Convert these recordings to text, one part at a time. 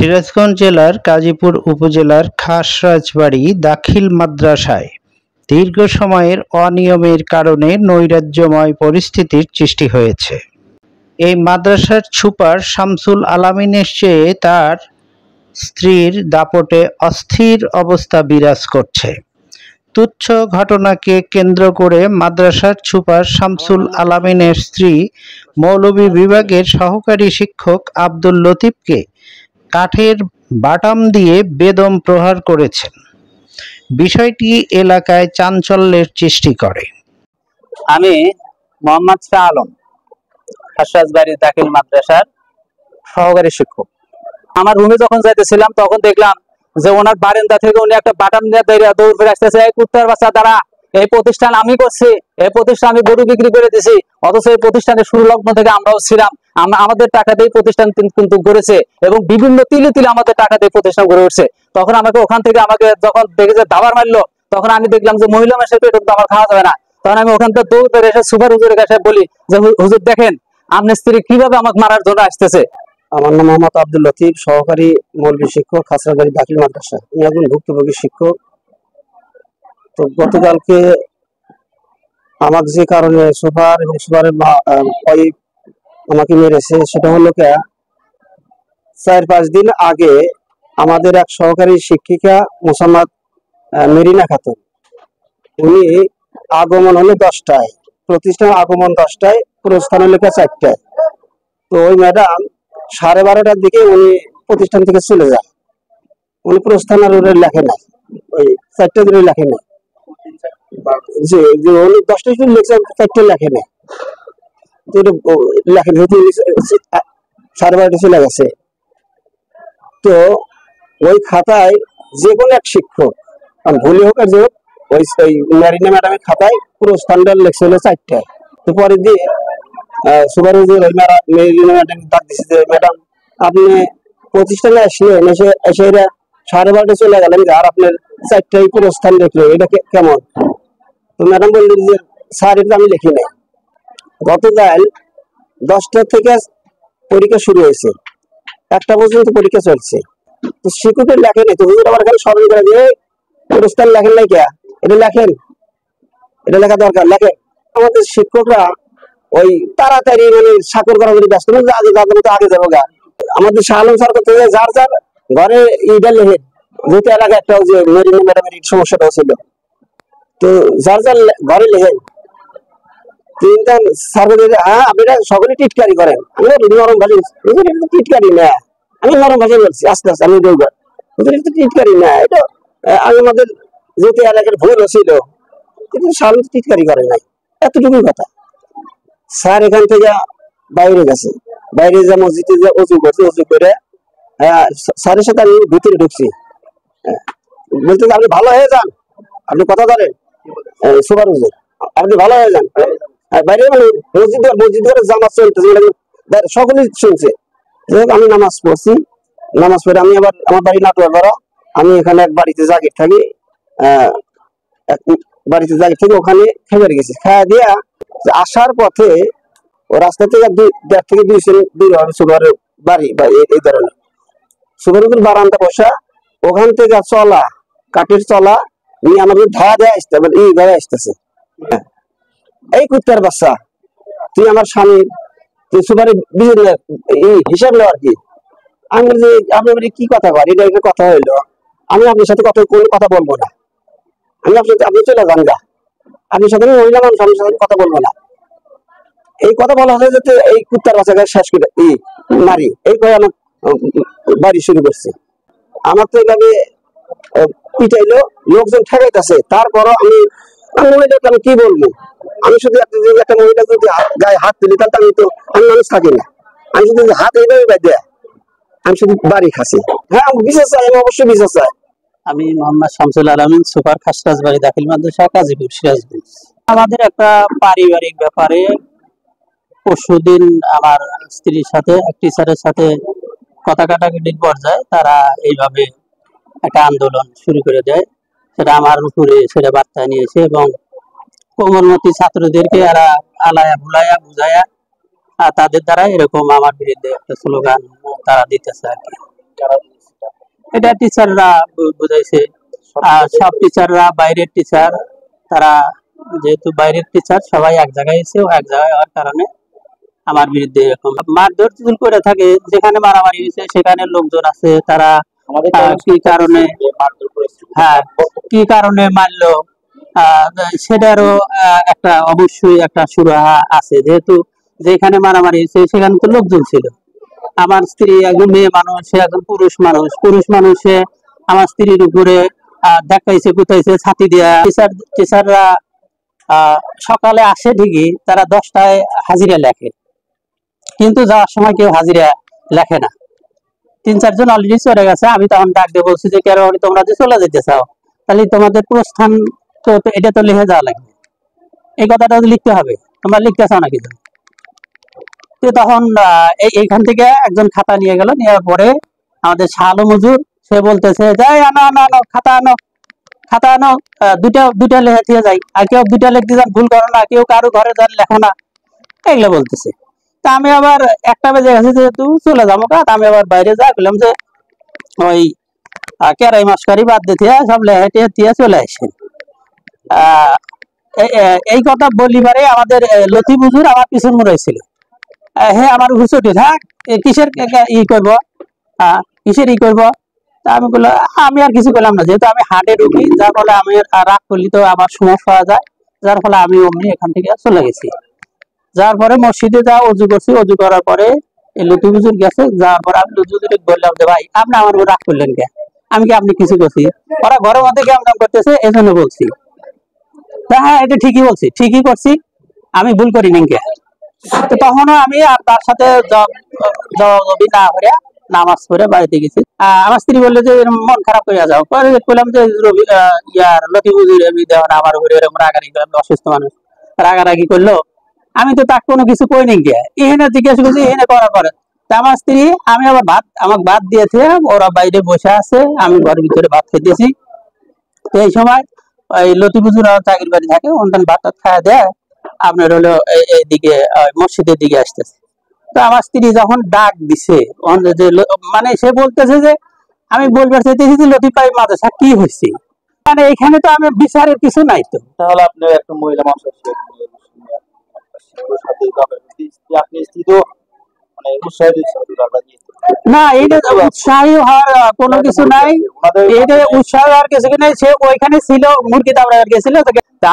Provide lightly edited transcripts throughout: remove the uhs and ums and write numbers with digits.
সিরাজগঞ্জ জেলার গাজীপুর উপজেলার খাসরাজবাড়ী দাখিল মাদ্রাসায় দীর্ঘ সময়ের অনিয়মের কারণে নৈরাজ্যময় পরিস্থিতির সৃষ্টি হয়েছে। এই মাদ্রাসার সুপার শামসুল আলামিনের চেয়ে তার স্ত্রীর দাপটে অস্থির অবস্থা বিরাজ করছে। তুচ্ছ ঘটনাকে কেন্দ্র করে মাদ্রাসার সুপার শামসুল আলামিনের স্ত্রী মৌলভী বিভাগের সহকারী শিক্ষক আব্দুল লতিফকে কাঠের বাটাম দিয়ে বেদম প্রহার করেছেন। বিষয়টি এলাকায় চাঞ্চল্যের সৃষ্টি করে। আমি মোহাম্মদ শাহ আলম, খাসরাজবাড়ী দাখিল মাদ্রাসার সহকারী শিক্ষক। আমার রুমে যখন যাইতেছিলাম তখন দেখলাম যে ওনার বারান্দা থেকে উনি একটা বাটাম নিয়ে দৌড় ফিরে আসতেছে। এই কুত্তার বাচ্চা দ্বারা এই প্রতিষ্ঠান আমি করছি, এই প্রতিষ্ঠান আমি গরু বিক্রি করে দিছি, অথচ এই প্রতিষ্ঠানের শুরু লগ্ন থেকে আমরাও ছিলাম। আমাদের টাকা দিয়ে প্রতিষ্ঠান কিন্তু গড়েছে এবং বিভিন্ন তিলে তিলে আমাদের টাকা দিয়ে প্রতিষ্ঠান গড়ে উঠছে। তখন আমাকে ওখান থেকে যখন দেখে যে দাবার মারলো, তখন আমি দেখলাম যে মহিলা মানুষের পেট তো আমার খাওয়া যাবে না। তখন আমি ওখান থেকে দৌড় ধরে এসে সুপার হুজুরের কাছে বলি যে হুজুর দেখেন আপনার স্ত্রী কিভাবে আমাকে মারার জন্য আসতেছে। আমার নাম মোহাম্মদ আব্দুল লতিফ, সহকারী মৌলভী শিক্ষক, খাসরাজবাড়ী দাখিল মাদ্রাসা। আমি একজন ভুক্তভোগী শিক্ষক। তো গতকালকে আমাকে যে কারণে সুপার এবং সুপারের ওয়াইফ আমাকে মেরেছে, সেটা হলো 4-5 দিন আগে আমাদের এক সহকারী শিক্ষিকা মোসাম্মদ মেরিনা খাতুন, উনি আগমন হলো 10টায়, প্রতিষ্ঠান আগমন 10টায়, প্রস্থান হলো 4টায়। তো ওই ম্যাডাম 12:30টার দিকে উনি প্রতিষ্ঠান থেকে চলে যায়। উনি প্রস্থানের লেখে নাই, ওই 4টা দিনে লেখে নাই, যে উনি 10টায় লিখছে, 4টায় লেখে নাই। তো লেখেন 12:30 চলে গেছে। তো ওই খাতায় যে কোনো এক শিক্ষক ভুলে হোক আর যে হোক, ওই মেরিনা ম্যাডামের খাতায় প্রস্থানটা লেখছে হলো 4টায়। তো পরে দিয়ে সুপারভাইজার ওই মেরিনা ম্যাডাম ডাক দিচ্ছে যে ম্যাডাম আপনি প্রতিষ্ঠানে আসলেন, এসে এরা 12:30 চলে গেলেন, আর আপনার 4টায় প্রস্থান লিখলো, এটা কেমন? তো ম্যাডাম বললেন যে স্যার এটা আমি লিখি নাই। গতকাল 10টা থেকে পরীক্ষা শুরু হয়েছে, 1টা পর্যন্ত পরীক্ষা চলছে। তো শিক্ষকের লেখে নেই। তো হুজুর আবার খালি স্মরণ করে যে প্রস্থান লেখেন নাই কে, এটা লেখেন, এটা লেখা দরকার, লেখেন। আমাদের শিক্ষকরা ওই তাড়াতাড়ি মানে সাকর করা যদি ব্যস্ত আগে যাবো গা। আমাদের শাহ আলম স্যার করতে যার যার ঘরে ইটা লেখেন, যেহেতু এলাকা একটা যে মেরিনা ম্যাডামের সমস্যাটা ছিল, তো যার যার ঘরে লেখেন। হ্যাঁ আপনারা সকলে টিটকারি করেন, আমি নরম ভাষায় টিটকারি না, আমি নরম ভাষায় বলছি, আস্তে আস্তে আমি টিটকারি না, এটা আমাদের যেহেতু এলাকার ভুল ছিল, কিন্তু সামনে টিটকারি করে নাই, এতটুকুই কথা। স্যার এখান থেকে বাইরে গেছে, বাইরে যা মসজিদে যে অজু করছে, অজু করে স্যারের সাথে আমি ভিতরে ঢুকছি। বলতে আপনি ভালো হয়ে যান, আপনি কথা বলেন সুপার হুজুর, আপনি ভালো হয়ে যান। বাইরে মানে মসজিদ করে জামাত চলতেছে, সকলেই শুনছে। আমি নামাজ পড়ছি, নামাজ পড়ে আমি আবার আমার বাড়ি নাটোয়ার করা, আমি এখানে এক বাড়িতে জাগির থাকি, ওখানে খেয়ে গেছি। খাওয়া দিয়া আসার পথে ও রাস্তা থেকে 1.5 থেকে 2 সেন্ট দূর হবে সুপারের বাড়ি বা এই ধরনের সুপারের বারান্দা বসা, ওখান থেকে চলা কাঠের চলা নিয়ে আমাদের ধারা দেয়া আসতে এইভাবে আসতেছে। এই কুত্তার বাচ্চা, তুই আমার স্বামী, তুই সুপারের হিসাব নেওয়ার কি? আমি বলছি আপনি কি কথা কর, এটা একটা কথা হইলো, আমি আপনার সাথে কোনো কথা বলবো না, আমি আপনি চলে যান গা, আপনার সাথে মহিলা মানুষ, আপনার সাথে কথা বলবো না। এই কথা বলা হয় যাতে এই কুত্তার বাচ্চাকে শেষ করে মারি, এই করে আমার বাড়ি শুরু করছে। আমার তো এইভাবে পিটাইলো, লোকজন ঠেকাইতেছে, তারপরও আমি মহিলাকে আমি কি বলবো? আমি শুধু একটা মহিলা যদি গায়ে হাত তুলি, তাহলে আমি মানুষ থাকি না। আমি শুধু হাত এইভাবে দেয়, আমি শুধু বাড়ি খাসি। হ্যাঁ আমি বিশ্বাস চাই, আমি অবশ্যই বিশ্বাস চাই। আমি মোহাম্মদ শামসুল আলামিন, সুপার খাসরাজবাড়ী দাখিল মাদ্রাসা, গাজীপুর, সিরাজগঞ্জ। আমাদের একটা পারিবারিক ব্যাপারে পরশুদিন আমার স্ত্রীর সাথে এক টিচারের সাথে কথা কাটাকাটির পর্যায়ে তারা এইভাবে একটা আন্দোলন শুরু করে দেয়। সেটা আমার উপরে সেটা বার্তা নিয়েছে এবং কোমলমতি ছাত্রদেরকে এরা আলায়া বুলায়া বুঝায়া তাদের দ্বারা এরকম আমার বিরুদ্ধে একটা স্লোগান তারা দিতেছে আর কি। এটা টিচাররা বুঝাইছে। সব টিচাররা বাইরের টিচার, তারা যেহেতু বাইরের টিচার সবাই এক জায়গায় এসে এক জায়গায় হওয়ার কারণে আমার বিরুদ্ধে এরকম মারধর করে থাকে। যেখানে মারামারি হয়েছে সেখানে লোকজন আছে, তারা কি কারণে, হ্যাঁ কি কারণে মারলো সেটারও একটা অবশ্যই একটা সুরাহা আছে। যেহেতু যেখানে মারামারি হয়েছে সেখানে তো লোকজন ছিল। আমার স্ত্রী একজন মেয়ে মানুষ, সে একজন পুরুষ মানুষে আমার স্ত্রীর উপরে দেখাইছে, কুতাইছে, ছাতি দেয়া। টিচাররা সকালে আসে ঠিকই, তারা 10টায় হাজিরা লেখে, কিন্তু যাওয়ার সময় কেউ হাজিরা লেখে না। 3-4 জন অলরেডি চলে গেছে। আমি তখন ডাক দিয়ে বলছি যে কেন তোমরা যে চলে যেতে চাও, তাহলে তোমাদের প্রস্থান তো এটা তো লিখে যাওয়া লাগবে, এই কথাটা লিখতে হবে, তোমরা লিখতে চাও না কিছু। তো তখন এইখান থেকে একজন খাতা নিয়ে গেল, নেওয়ার পরে আমাদের শাহ মজুর সে বলতেছে যাই আনো আনো আনো খাতা আনো, খাতা আনো, দুটা লেখা দিয়ে যাই, আর কেউ 2টা লিখতে যান ভুল করো না, কেউ কারো ঘরে যান লেখো না, এগুলো বলতেছে। তা আমি আবার 1টা বেজে গেছে, যেহেতু চলে যাবো কাজ, আমি আবার বাইরে যা বললাম যে ওই কেরাই মাস্কারি বাদ দিতে সব লেখা দিয়ে চলে আসে। এই কথা বলিবারে আমাদের লতিফ হুজুর আমার পিছন মুড়াইছিল। হ্যাঁ আমার হুজুর থাক, কিসের ই করবো, কিসের ই করবো। তা আমি বললাম আমি আর কিছু করলাম না, যেহেতু আমি হাটে ঢুকি, যার ফলে আমি রাগ করলি তো আবার সমস্যা হয়ে যায়, যার ফলে আমি অমনি এখান থেকে চলে গেছি। যার পরে মসজিদে যা অজু করছি, অজু করার পরে লতিফ হুজুর গেছে, যাওয়ার পরে আমি লতিফ হুজুরকে বললাম যে ভাই আপনি আমার উপর রাগ করলেন কে, আমি কি আপনি কিছু করছি, ওরা ঘরের মধ্যে কেমন করতেছে এই জন্য বলছি। হ্যাঁ এটা ঠিকই বলছি, ঠিকই করছি, আমি ভুল করিনি কে। তো তখনও আমি আর তার সাথে জবাবি না করে নামাজ পড়ে বাড়িতে গেছি। আমার স্ত্রী বললো যে মন খারাপ করে যাও, পরে বললাম যে লতিফ হুজুর আমার উপরে এরকম রাগারাগি করলাম, অসুস্থ মানুষ রাগারাগি করলো, আমি তো তাকে কোনো কিছু কই নাই গিয়া, এখানে জিজ্ঞাসা করছি এখানে করার পরে আমার স্ত্রী আমি আবার আমাকে ভাত দিয়েছে, ওরা বাইরে বসে আছে, আমি ঘরের ভিতরে ভাত খেতেছি। তো এই সময় ওই লতিফ হুজুর চাকরির বাড়ি থাকে, ওখানে ভাত খাওয়া দেয়, আপনার হলো এইদিকে মসজিদের দিকে আসতেছে। তো আমার স্ত্রী যখন ডাক দিছে, মানে সে বলতেছে যে আমি বলবার চাইতেছি যে লতিফ ভাই মাদ্রাসা কি হয়েছে, মানে এখানে তো আমি বিচারের কিছু নাই। তো তাহলে আপনি একটা মহিলা মানুষ আপনি স্ত্রী তো মানে উৎসাহ না, এইটা উৎসাহী হওয়ার কোনো কিছু নাই, এটা উৎসাহ হওয়ার কিছু নাই। সে ওইখানে ছিল, মুরগি দাবড়া গেছিল।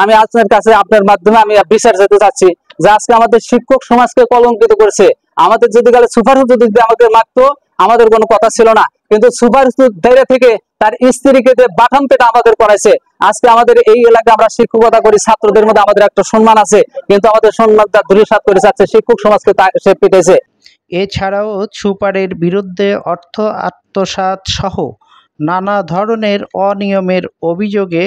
আমি আপনার কাছে আপনার মাধ্যমে আমি বিচার যেতে চাচ্ছি যে আজকে আমাদের শিক্ষক সমাজকে কলঙ্কিত করেছে। আমাদের যদি গেলে সুপার যদি আমাদের মারতো আমাদের কোনো কথা ছিল না, কিন্তু সুপার ধৈর্য থেকে তার স্ত্রীকে বাটাম পেটা আমাদের করাইছে। আজকে আমাদের এই এলাকায় আমরা শিক্ষকতা করি, ছাত্রদের মধ্যে আমাদের একটা সম্মান আছে, কিন্তু আমাদের সম্মানটা ধূলিসাৎ করে যাচ্ছে, শিক্ষক সমাজকে সে পিটেছে। এছাড়াও সুপারের বিরুদ্ধে অর্থ আত্মসাৎ সহ নানা ধরনের অনিয়মের অভিযোগে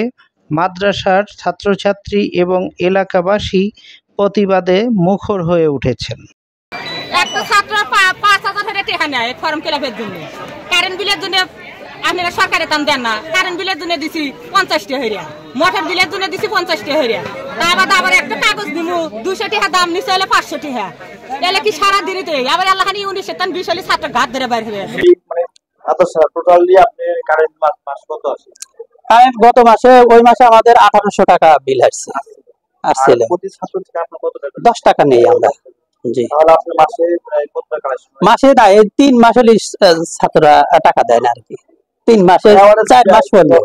মাদ্রাসার ছাত্রছাত্রী এবং এলাকাবাসী প্রতিবাদে মুখর হয়ে উঠেছেন। একটা ছাত্র 5,000 টাকা টেকা নেয় ফর্ম ফিলাপের জন্য, কারেন্ট বিলের জন্য আপনারা সরকারে দাম দেন না, কারেন্ট বিলের জন্য দিছি 50 টাকা হইয়া, মোটর বিলের জন্য দিছি 50 টাকা হইয়া, আবার একটা কাগজ দিব 200 টাকা দাম নিচে হলে 500 টাকা, এলে কি সারা দিনই আবার আল্লাহানি 19 তান 20 হলে ছাত্র ঘাত ধরে বাইরে হয়ে আছে। মানে আচ্ছা টোটালি আপনি কারেন্ট মাস কত আছে? কারেন্ট গত মাসে ওই মাসে আমাদের 1800 টাকা বিল আসছে। আসছিল প্রতি ছাত্র থেকে আপনি কত টাকা? 10 টাকা নেই আমরা। জি তাহলে আপনি মাসে প্রায় কত টাকা কালেকশন? মাসে না, এই 3 মাস হলে ছাত্ররা টাকা দেয় না আর কি, 3 মাসে 4 মাস পড়বে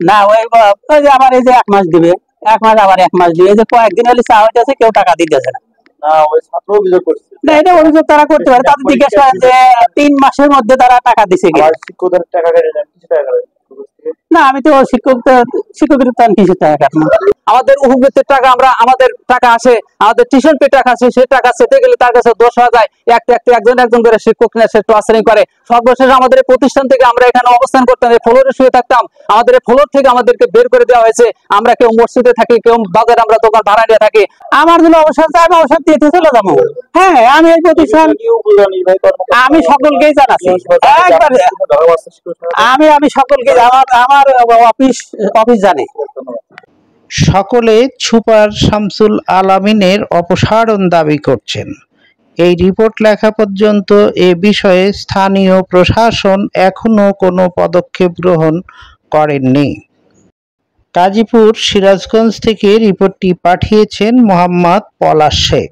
না। ওই যে আবার এই যে 1 মাস দিবে, 1 মাস আবার 1 মাস দিবে, যে কয়েকদিন হলে চা হইতেছে, কেউ টাকা দিতেছে না। না ওই ছাত্র অভিযোগ করছে না, এটা অভিযোগ তারা করতে পারে, তাদের জিজ্ঞেস করেন যে 3 মাসের মধ্যে তারা টাকা দিছে কি। শিক্ষকদের টাকা কেটে নেন, কিছু টাকা না আমি তো শিক্ষকের কিছু টাকা কাটবো। আমাদের উপবৃত্তির টাকা আমাদের টাকা আছে, আমাদের টিউশন ফি টাকা আছে, সেই টাকা চেতে গেলে তার কাছে দোষ হয়ে যায়। একজন করে শিক্ষক নিয়ে সে ট্রান্সফারিং করে। সর্বশেষ আমাদের প্রতিষ্ঠান থেকে আমরা এখানে অবস্থান করতাম, ফ্লোরে শুয়ে থাকতাম, আমাদের ফ্লোর থেকে আমাদেরকে বের করে দেওয়া হয়েছে। আমরা কেউ মসজিদে থাকি, কেউ বাজারে আমরা দোকান ভাড়া নিয়ে থাকি। আমার যদি অবসর চাই আমি অবসর দিয়ে চলে যাবো। হ্যাঁ আমি এই প্রতিষ্ঠান আমি সকলকেই জানাচ্ছি, আমি সকলকে আমার অফিস জানে। সকলে সুপার শামসুল আলামিনের অপসারণ দাবি করছেন। এই রিপোর্ট লেখা পর্যন্ত এ বিষয়ে স্থানীয় প্রশাসন এখনো কোনো পদক্ষেপ গ্রহণ করেননি। গাজীপুর সিরাজগঞ্জ থেকে রিপোর্টটি পাঠিয়েছেন মোহাম্মদ পলাশ শেখ।